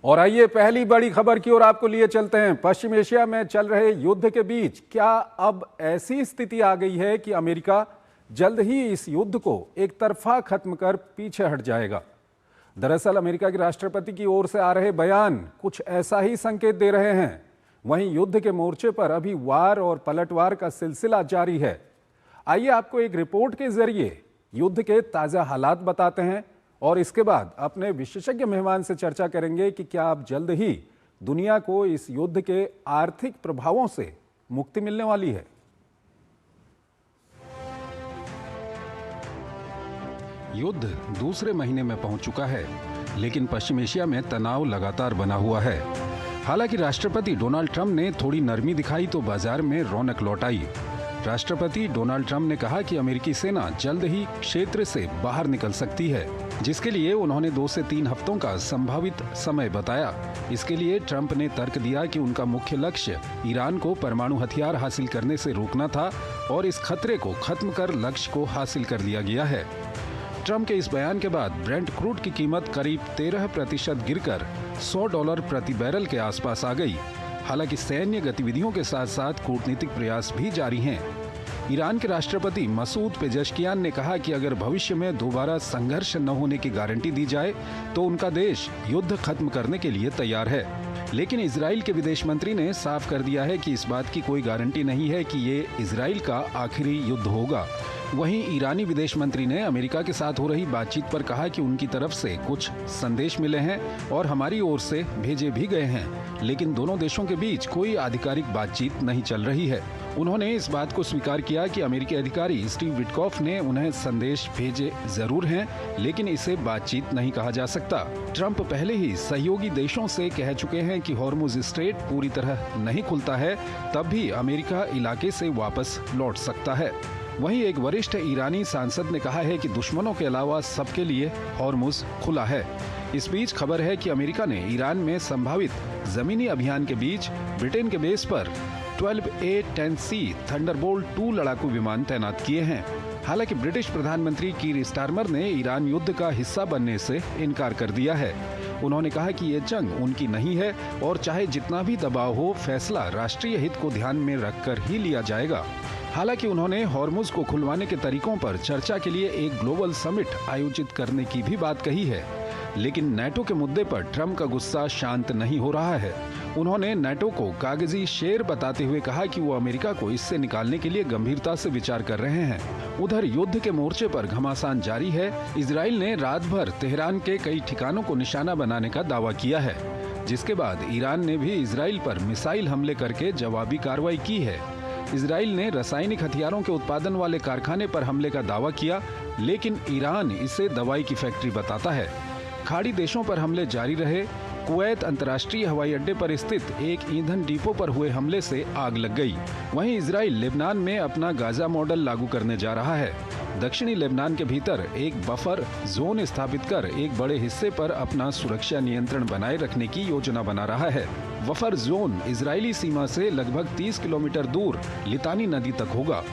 और आइए पहली बड़ी खबर की ओर आपको लिए चलते हैं। पश्चिम एशिया में चल रहे युद्ध के बीच क्या अब ऐसी स्थिति आ गई है कि अमेरिका जल्द ही इस युद्ध को एक तरफा खत्म कर पीछे हट जाएगा। दरअसल अमेरिका के राष्ट्रपति की ओर से आ रहे बयान कुछ ऐसा ही संकेत दे रहे हैं। वहीं युद्ध के मोर्चे पर अभी वार और पलटवार का सिलसिला जारी है। आइए आपको एक रिपोर्ट के जरिए युद्ध के ताजा हालात बताते हैं और इसके बाद अपने विशेषज्ञ मेहमान से चर्चा करेंगे कि क्या अब जल्द ही दुनिया को इस युद्ध के आर्थिक प्रभावों से मुक्ति मिलने वाली है। युद्ध दूसरे महीने में पहुंच चुका है, लेकिन पश्चिम एशिया में तनाव लगातार बना हुआ है। हालांकि राष्ट्रपति डोनाल्ड ट्रंप ने थोड़ी नरमी दिखाई तो बाजार में रौनक लौट आई। राष्ट्रपति डोनाल्ड ट्रंप ने कहा कि अमेरिकी सेना जल्द ही क्षेत्र से बाहर निकल सकती है, जिसके लिए उन्होंने 2 से 3 हफ्तों का संभावित समय बताया। इसके लिए ट्रंप ने तर्क दिया कि उनका मुख्य लक्ष्य ईरान को परमाणु हथियार हासिल करने से रोकना था और इस खतरे को खत्म कर लक्ष्य को हासिल कर लिया गया है। ट्रंप के इस बयान के बाद ब्रेंट क्रूड की कीमत करीब 13% गिरकर $100 प्रति बैरल के आसपास आ गई। हालांकि सैन्य गतिविधियों के साथ साथ कूटनीतिक प्रयास भी जारी हैं। ईरान के राष्ट्रपति मसूद पेजेश्कियान ने कहा कि अगर भविष्य में दोबारा संघर्ष न होने की गारंटी दी जाए तो उनका देश युद्ध खत्म करने के लिए तैयार है। लेकिन इजराइल के विदेश मंत्री ने साफ कर दिया है कि इस बात की कोई गारंटी नहीं है कि ये इजराइल का आखिरी युद्ध होगा। वहीं ईरानी विदेश मंत्री ने अमेरिका के साथ हो रही बातचीत पर कहा कि उनकी तरफ से कुछ संदेश मिले हैं और हमारी ओर से भेजे भी गए हैं, लेकिन दोनों देशों के बीच कोई आधिकारिक बातचीत नहीं चल रही है। उन्होंने इस बात को स्वीकार किया कि अमेरिकी अधिकारी स्टीव विटकॉफ ने उन्हें संदेश भेजे जरूर हैं, लेकिन इसे बातचीत नहीं कहा जा सकता। ट्रंप पहले ही सहयोगी देशों से कह चुके हैं कि हॉर्मुज स्ट्रेट पूरी तरह नहीं खुलता है, तब भी अमेरिका इलाके से वापस लौट सकता है। वहीं एक वरिष्ठ ईरानी सांसद ने कहा है कि दुश्मनों के अलावा सबके लिए हॉर्मुज खुला है। इस बीच खबर है कि अमेरिका ने ईरान में संभावित जमीनी अभियान के बीच ब्रिटेन के बेस पर 12A-10C थंडरबोल्ट 2 लड़ाकू विमान तैनात किए हैं। हालांकि ब्रिटिश प्रधानमंत्री कीर स्टारमर ने ईरान युद्ध का हिस्सा बनने से इनकार कर दिया है। उन्होंने कहा कि ये जंग उनकी नहीं है और चाहे जितना भी दबाव हो, फैसला राष्ट्रीय हित को ध्यान में रखकर ही लिया जाएगा। हालांकि उन्होंने हॉर्मुज को खुलवाने के तरीकों पर चर्चा के लिए एक ग्लोबल समिट आयोजित करने की भी बात कही है। लेकिन नेटो के मुद्दे पर ट्रंप का गुस्सा शांत नहीं हो रहा है। उन्होंने नेटो को कागजी शेर बताते हुए कहा कि वो अमेरिका को इससे निकालने के लिए गंभीरता से विचार कर रहे हैं। उधर युद्ध के मोर्चे पर घमासान जारी है। इजराइल ने रात भर तेहरान के कई ठिकानों को निशाना बनाने का दावा किया है, जिसके बाद ईरान ने भी इजराइल पर मिसाइल हमले करके जवाबी कार्रवाई की है। इजराइल ने रासायनिक हथियारों के उत्पादन वाले कारखाने पर हमले का दावा किया, लेकिन ईरान इसे दवाई की फैक्ट्री बताता है। खाड़ी देशों पर हमले जारी रहे। कुवैत अंतर्राष्ट्रीय हवाई अड्डे पर स्थित एक ईंधन डिपो पर हुए हमले से आग लग गई। वहीं इजराइल लेबनान में अपना गाजा मॉडल लागू करने जा रहा है। दक्षिणी लेबनान के भीतर एक बफर जोन स्थापित कर एक बड़े हिस्से पर अपना सुरक्षा नियंत्रण बनाए रखने की योजना बना रहा है। बफर जोन इजरायली सीमा से लगभग 30 किलोमीटर दूर लितानी नदी तक होगा।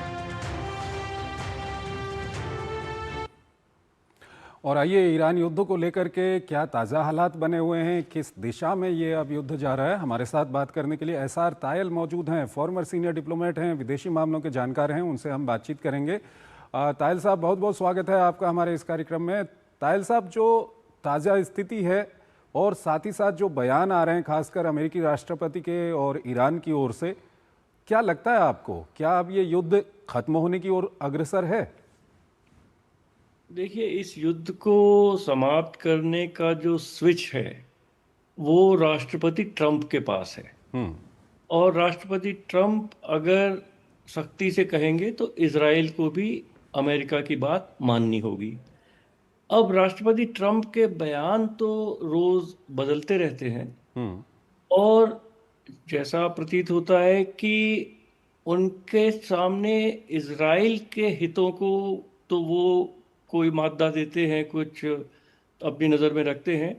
और आइए ईरान युद्ध को लेकर के क्या ताज़ा हालात बने हुए हैं, किस दिशा में ये अब युद्ध जा रहा है। हमारे साथ बात करने के लिए एसआर तायल मौजूद हैं, फॉर्मर सीनियर डिप्लोमेट हैं, विदेशी मामलों के जानकार हैं, उनसे हम बातचीत करेंगे। तायल साहब, बहुत बहुत स्वागत है आपका हमारे इस कार्यक्रम में। तायल साहब, जो ताज़ा स्थिति है और साथ ही साथ जो बयान आ रहे हैं खासकर अमेरिकी राष्ट्रपति के और ईरान की ओर से, क्या लगता है आपको, क्या अब ये युद्ध खत्म होने की ओर अग्रसर है? देखिए, इस युद्ध को समाप्त करने का जो स्विच है वो राष्ट्रपति ट्रंप के पास है। और राष्ट्रपति ट्रंप अगर सख्ती से कहेंगे तो इजराइल को भी अमेरिका की बात माननी होगी। अब राष्ट्रपति ट्रंप के बयान तो रोज बदलते रहते हैं और जैसा प्रतीत होता है कि उनके सामने इजराइल के हितों को तो वो कोई मादा देते हैं, कुछ अपनी नज़र में रखते हैं,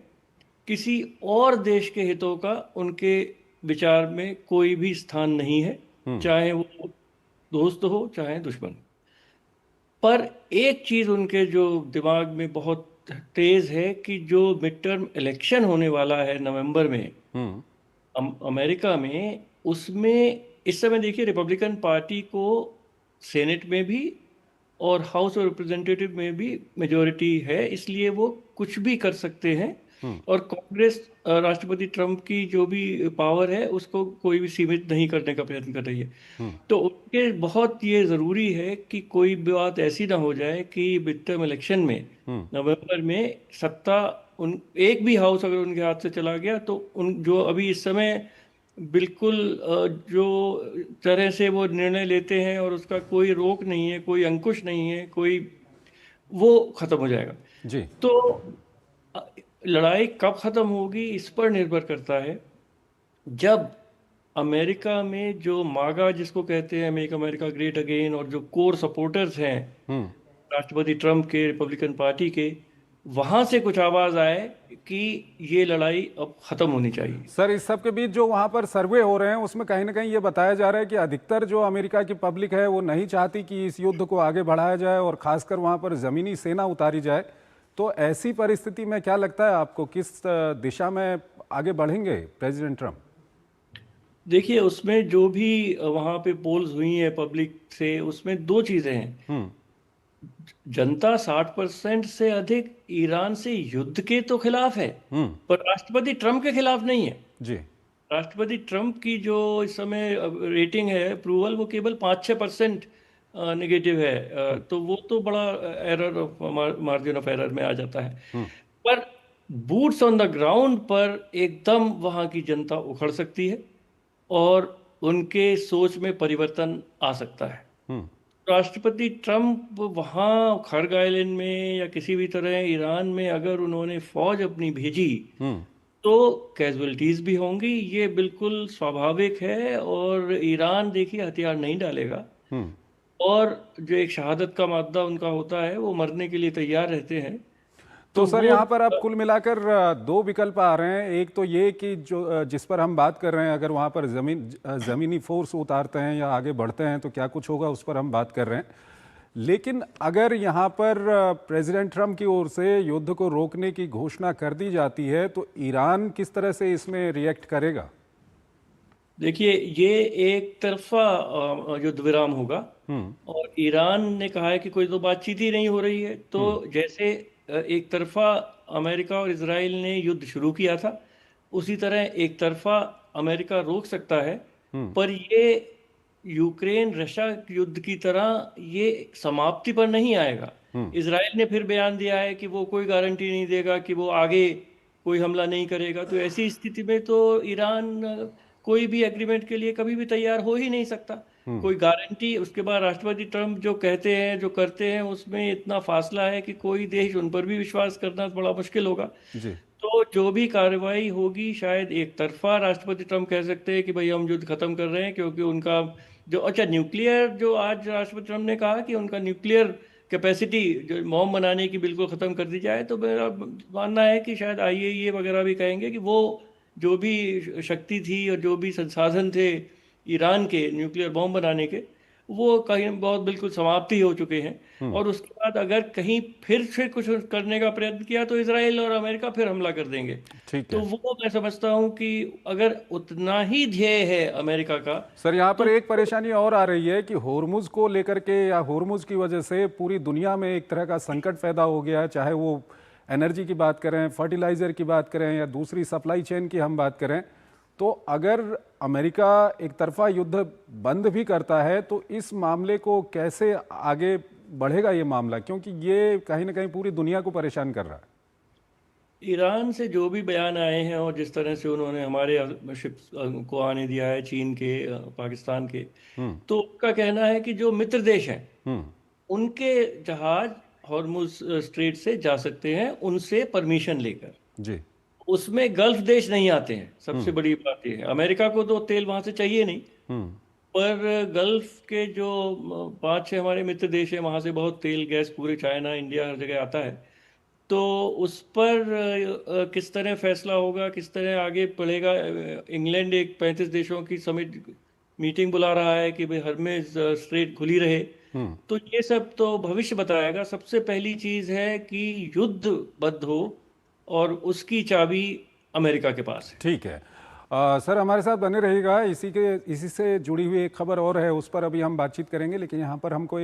किसी और देश के हितों का उनके विचार में कोई भी स्थान नहीं है, चाहे वो दोस्त हो चाहे दुश्मन। पर एक चीज़ उनके जो दिमाग में बहुत तेज है कि जो मिड टर्म इलेक्शन होने वाला है नवंबर में हम्म। अमेरिका में, उसमें इस समय देखिए रिपब्लिकन पार्टी को सेनेट में भी और हाउस ऑफ रिप्रेजेंटेटिव में भी मेजोरिटी है, इसलिए वो कुछ भी कर सकते हैं। हम्म। और कांग्रेस राष्ट्रपति ट्रम्प की जो भी पावर है उसको कोई भी सीमित नहीं करने का प्रयत्न कर रही है। हम्म। तो उनके बहुत ये ज़रूरी है कि कोई बात ऐसी ना हो जाए कि मिड टर्म इलेक्शन में हम्म। नवंबर में सत्ता उन एक भी हाउस अगर उनके हाथ से चला गया तो उन जो अभी इस समय बिल्कुल जो तरह से वो निर्णय लेते हैं और उसका कोई रोक नहीं है, कोई अंकुश नहीं है, कोई, वो खत्म हो जाएगा। जी। तो अ, लड़ाई कब खत्म होगी इस पर निर्भर करता है। जब अमेरिका में जो मागा जिसको कहते हैं, मेक अमेरिका ग्रेट अगेन, और जो कोर सपोर्टर्स हैं हम्म। राष्ट्रपति ट्रम्प के, रिपब्लिकन पार्टी के, वहां से कुछ आवाज आए कि ये लड़ाई अब खत्म होनी चाहिए। सर, इस सब के बीच जो वहाँ पर सर्वे हो रहे हैं उसमें कहीं ना कहीं ये बताया जा रहा है कि अधिकतर जो अमेरिका की पब्लिक है वो नहीं चाहती कि इस युद्ध को आगे बढ़ाया जाए और खासकर वहाँ पर ज़मीनी सेना उतारी जाए। तो ऐसी परिस्थिति में क्या लगता है आपको, किस दिशा में आगे बढ़ेंगे प्रेसिडेंट ट्रम्प? देखिए उसमें जो भी वहां पे पोल्स हुई हैं पब्लिक से, उसमें दो चीजें हैं। हम्म। जनता 60% से अधिक ईरान से युद्ध के तो खिलाफ है, हम्म। पर राष्ट्रपति ट्रम्प के खिलाफ नहीं है। जी। राष्ट्रपति ट्रम्प की जो इस समय रेटिंग है अप्रूवल, वो केवल 5-6% निगेटिव है। तो वो तो बड़ा error of margin of error में आ जाता है। हम्म। पर बूट्स ऑन द ग्राउंड पर एकदम वहाँ की जनता उखड़ सकती है और उनके सोच में परिवर्तन आ सकता है। हम्म। राष्ट्रपति ट्रम्प वहाँ खरग आइलैंड में या किसी भी तरह ईरान में अगर उन्होंने फौज अपनी भेजी हम्म। तो कैजुअलिटीज भी होंगी, ये बिल्कुल स्वाभाविक है। और ईरान देखिए हथियार नहीं डालेगा, हम्म। और जो एक शहादत का मादा उनका होता है वो मरने के लिए तैयार रहते हैं। तो तो सर, वो यहाँ पर अब कुल मिलाकर दो विकल्प आ रहे हैं। एक तो ये कि जो जिस पर हम बात कर रहे हैं, अगर वहाँ पर ज़मीनी फोर्स उतारते हैं या आगे बढ़ते हैं तो क्या कुछ होगा, उस पर हम बात कर रहे हैं। लेकिन अगर यहाँ पर प्रेसिडेंट ट्रम्प की ओर से युद्ध को रोकने की घोषणा कर दी जाती है तो ईरान किस तरह से इसमें रिएक्ट करेगा? देखिए ये एक तरफा युद्ध विराम होगा, हम्म। और ईरान ने कहा है कि कोई तो बातचीत ही नहीं हो रही है। तो हम्म। जैसे एक तरफा अमेरिका और इसराइल ने युद्ध शुरू किया था, उसी तरह एक तरफा अमेरिका रोक सकता है। हम्म। पर ये यूक्रेन रशिया युद्ध की तरह ये समाप्ति पर नहीं आएगा। हम्म। इसराइल ने फिर बयान दिया है कि वो कोई गारंटी नहीं देगा कि वो आगे कोई हमला नहीं करेगा। तो ऐसी स्थिति में तो ईरान कोई भी एग्रीमेंट के लिए कभी भी तैयार हो ही नहीं सकता। हम्म। कोई गारंटी, उसके बाद राष्ट्रपति ट्रम्प जो कहते हैं जो करते हैं उसमें इतना फासला है कि कोई देश उन पर भी विश्वास करना बड़ा मुश्किल होगा। जी। तो जो भी कार्रवाई होगी शायद एक तरफा राष्ट्रपति ट्रम्प कह सकते हैं कि भाई हम युद्ध खत्म कर रहे हैं, क्योंकि उनका जो, अच्छा न्यूक्लियर, जो आज राष्ट्रपति ट्रम्प ने कहा कि उनका न्यूक्लियर कैपेसिटी जो बॉम्ब बनाने की बिल्कुल ख़त्म कर दी जाए, तो मेरा मानना है कि शायद आईएईए वगैरह भी कहेंगे कि वो जो भी शक्ति थी और जो भी संसाधन थे ईरान के न्यूक्लियर बॉम्ब बनाने के, वो कहीं बहुत बिल्कुल समाप्ति हो चुके हैं। हम्म। और उसके बाद अगर कहीं फिर से कुछ करने का प्रयत्न किया तो इसराइल और अमेरिका फिर हमला कर देंगे। ठीक तो है। वो मैं समझता हूँ कि अगर उतना ही ध्येय है अमेरिका का, सर, यहाँ पर तो एक परेशानी और आ रही है कि होर्मुज को लेकर के या होर्मुज की वजह से पूरी दुनिया में एक तरह का संकट पैदा हो गया है। चाहे वो एनर्जी की बात करें, फर्टिलाइजर की बात करें या दूसरी सप्लाई चेन की हम बात करें, तो अगर अमेरिका एक तरफा युद्ध बंद भी करता है तो इस मामले को कैसे आगे बढ़ेगा ये मामला, क्योंकि ये कहीं ना कहीं पूरी दुनिया को परेशान कर रहा है। ईरान से जो भी बयान आए हैं और जिस तरह से उन्होंने हमारे शिप्स को आने दिया है, चीन के, पाकिस्तान के, हम्म। तो उनका कहना है कि जो मित्र देश हैं हम्म। उनके जहाज हॉर्मुज स्ट्रेट से जा सकते हैं उनसे परमिशन लेकर। जी। उसमें गल्फ देश नहीं आते हैं। सबसे हम्म। बड़ी बात यह है, अमेरिका को तो तेल वहां से चाहिए नहीं, हम्म। पर गल्फ के जो 5-6 हमारे मित्र देश हैं वहां से बहुत तेल गैस, पूरे चाइना, इंडिया, हर जगह आता है। तो उस पर किस तरह फैसला होगा, किस तरह आगे बढ़ेगा। इंग्लैंड एक 35 देशों की समिट मीटिंग बुला रहा है कि भाई हरमेज स्ट्रेट खुली रहे। तो ये सब तो भविष्य बताएगा। सबसे पहली चीज है कि युद्ध बंद हो, और उसकी चाबी अमेरिका के पास है। ठीक है। सर हमारे साथ बने रहिएगा, इसी से जुड़ी हुई एक खबर और है, उस पर अभी हम बातचीत करेंगे, लेकिन यहाँ पर हमको एक